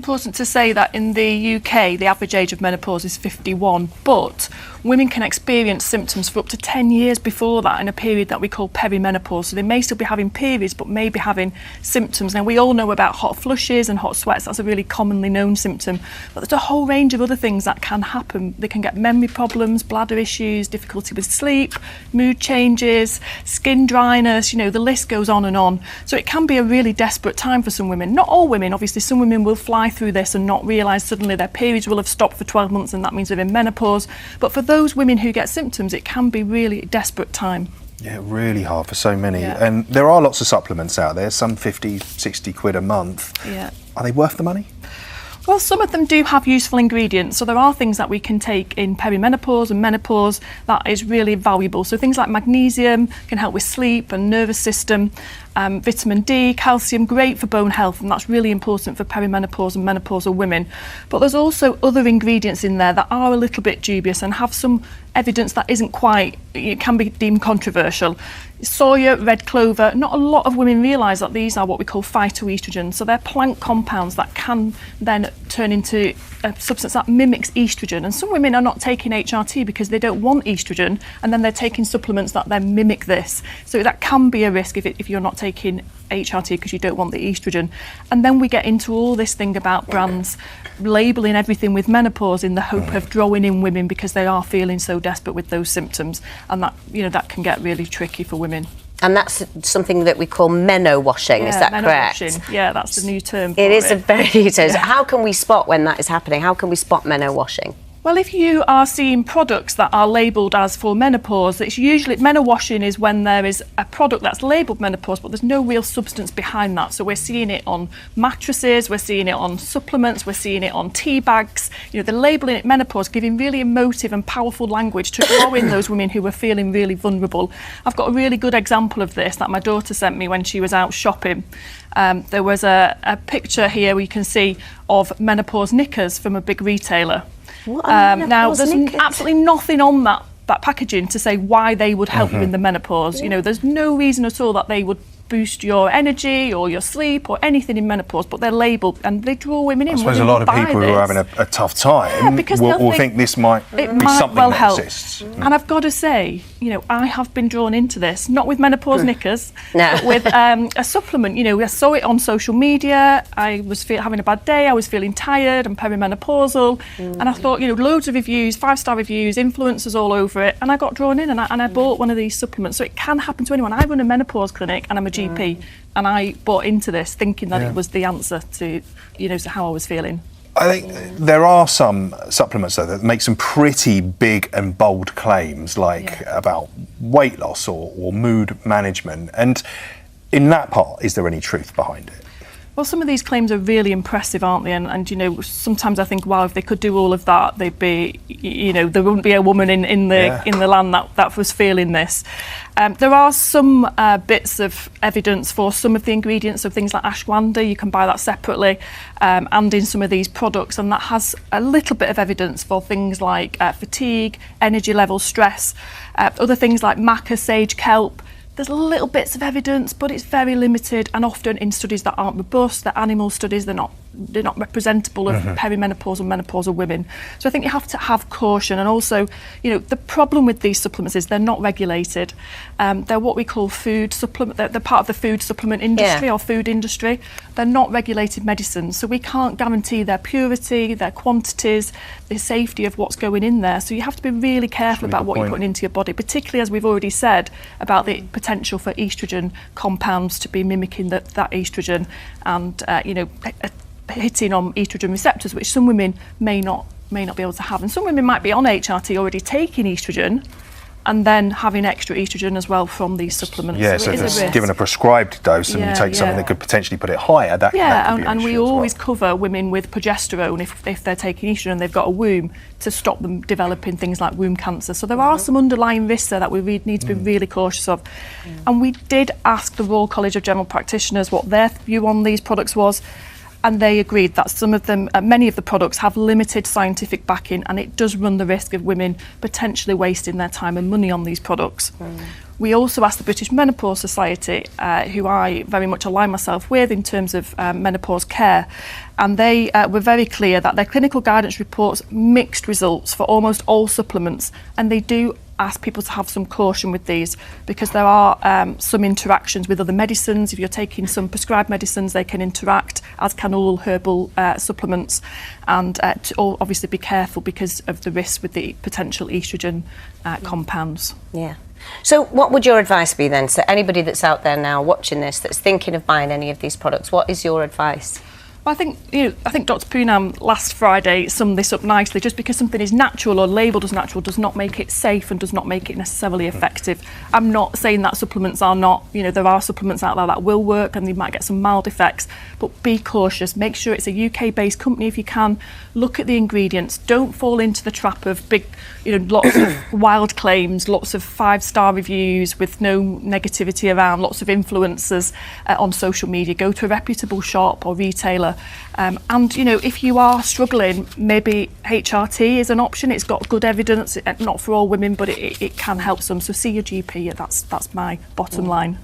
Important to say that in the UK the average age of menopause is 51, but women can experience symptoms for up to 10 years before that in a period that we call perimenopause. So they may still be having periods but may be having symptoms. Now we all know about hot flushes and hot sweats, that's a really commonly known symptom, but there's a whole range of other things that can happen. They can get memory problems, bladder issues, difficulty with sleep, mood changes, skin dryness, the list goes on and on. So it can be a really desperate time for some women. Not all women, obviously some women will fly through this and not realise suddenly their periods will have stopped for 12 months and that means they're in menopause. But for those women who get symptoms, it can be really a desperate time. Yeah, really hard for so many. Yeah. And there are lots of supplements out there, some 50, 60 quid a month. Yeah. Are they worth the money? Well, some of them do have useful ingredients. So there are things that we can take in perimenopause and menopause that is really valuable. So things like magnesium can help with sleep and nervous system. Vitamin D, calcium, great for bone health, and that's really important for perimenopause and menopausal women. But there's also other ingredients in there that are a little bit dubious and have some evidence that isn't quite, it can be deemed controversial. Soya, red clover, not a lot of women realise that these are what we call phytoestrogens. So they're plant compounds that can then turn into a substance that mimics estrogen. And some women are not taking HRT because they don't want estrogen, and then they're taking supplements that then mimic this. So that can be a risk if you're not taking HRT because you don't want the estrogen. And then we get into all this thing about brands labelling everything with menopause in the hope of drawing in women because they are feeling so desperate with those symptoms, and that that can get really tricky for women. And that's something that we call menowashing, is that correct? Yeah, that's the new term for it. It is a very new term. Yeah. So how can we spot when that is happening? How can we spot menowashing? Well, if you are seeing products that are labelled as for menopause, it's usually, menowashing is when there is a product that's labelled menopause, but there's no real substance behind that. So we're seeing it on mattresses, we're seeing it on supplements, we're seeing it on tea bags. They're labelling it menopause, giving really emotive and powerful language to draw in those women who are feeling really vulnerable. I've got a really good example of this that my daughter sent me when she was out shopping. There was a picture here where you can see of menopause knickers from a big retailer. Now, there's absolutely nothing on that packaging to say why they would help you in the menopause. There's no reason at all that they would boost your energy or your sleep or anything in menopause, but they're labelled and they draw women in. I suppose a lot of people who are having a tough time will think this might be something that help. Exists. And I've got to say, I have been drawn into this, not with menopause knickers, but with a supplement. I saw it on social media, I was having a bad day, I was feeling tired, I'm perimenopausal, and I thought, loads of reviews, 5-star reviews, influencers all over it, and I got drawn in and I bought one of these supplements. So it can happen to anyone. I run a menopause clinic and I'm a GP, and I bought into this thinking that it was the answer to, to how I was feeling. I think there are some supplements though that make some pretty big and bold claims, like about weight loss or mood management. And in that part, is there any truth behind it? Well, some of these claims are really impressive, aren't they? And sometimes I think, wow, if they could do all of that, they'd be, there wouldn't be a woman in the land that was feeling this. There are some bits of evidence for some of the ingredients of things like ashwagandha. You can buy that separately, and in some of these products, and that has a little bit of evidence for things like fatigue, energy level, stress. Other things like maca, sage, kelp. There's little bits of evidence, but it's very limited, and often in studies that aren't robust. They're animal studies, they're not representable of perimenopausal and menopausal women. So I think you have to have caution. And also, the problem with these supplements is they're not regulated. They're what we call food supplement. They're part of the food supplement industry or food industry. They're not regulated medicines, so we can't guarantee their purity, their quantities, the safety of what's going in there. So you have to be really careful about what you're putting into your body, particularly as we've already said about the potential for estrogen compounds to be mimicking that estrogen and hitting on estrogen receptors, which some women may not be able to have. And some women might be on HRT already taking estrogen and then having extra estrogen as well from these supplements. Yeah, so if it's given a prescribed dose and you take something that could potentially put it higher, that could be an issue we always cover women with progesterone if they're taking estrogen and they've got a womb, to stop them developing things like womb cancer. So there are some underlying risks there that we need to be really cautious of. And we did ask the Royal College of General Practitioners what their view on these products was, and they agreed that some of them, many of the products have limited scientific backing, and it does run the risk of women potentially wasting their time and money on these products. We also asked the British Menopause Society, who I very much align myself with in terms of menopause care, and they were very clear that their clinical guidance reports mixed results for almost all supplements, and they do ask people to have some caution with these because there are some interactions with other medicines. If you're taking some prescribed medicines, they can interact, as can all herbal supplements, and to obviously be careful because of the risk with the potential estrogen compounds. Yeah. So what would your advice be then to anybody that's out there now watching this that's thinking of buying any of these products? What is your advice? Well, I think Dr. Poonam last Friday summed this up nicely. Just because something is natural or labelled as natural does not make it safe and does not make it necessarily effective. I'm not saying that supplements are not, there are supplements out there that will work and you might get some mild effects, but be cautious. Make sure it's a UK-based company if you can. Look at the ingredients. Don't fall into the trap of big, lots of wild claims, lots of 5-star reviews with no negativity around, lots of influencers on social media. Go to a reputable shop or retailer. And if you are struggling, maybe HRT is an option. It's got good evidence, not for all women, but it can help some. So see your GP. That's my bottom line.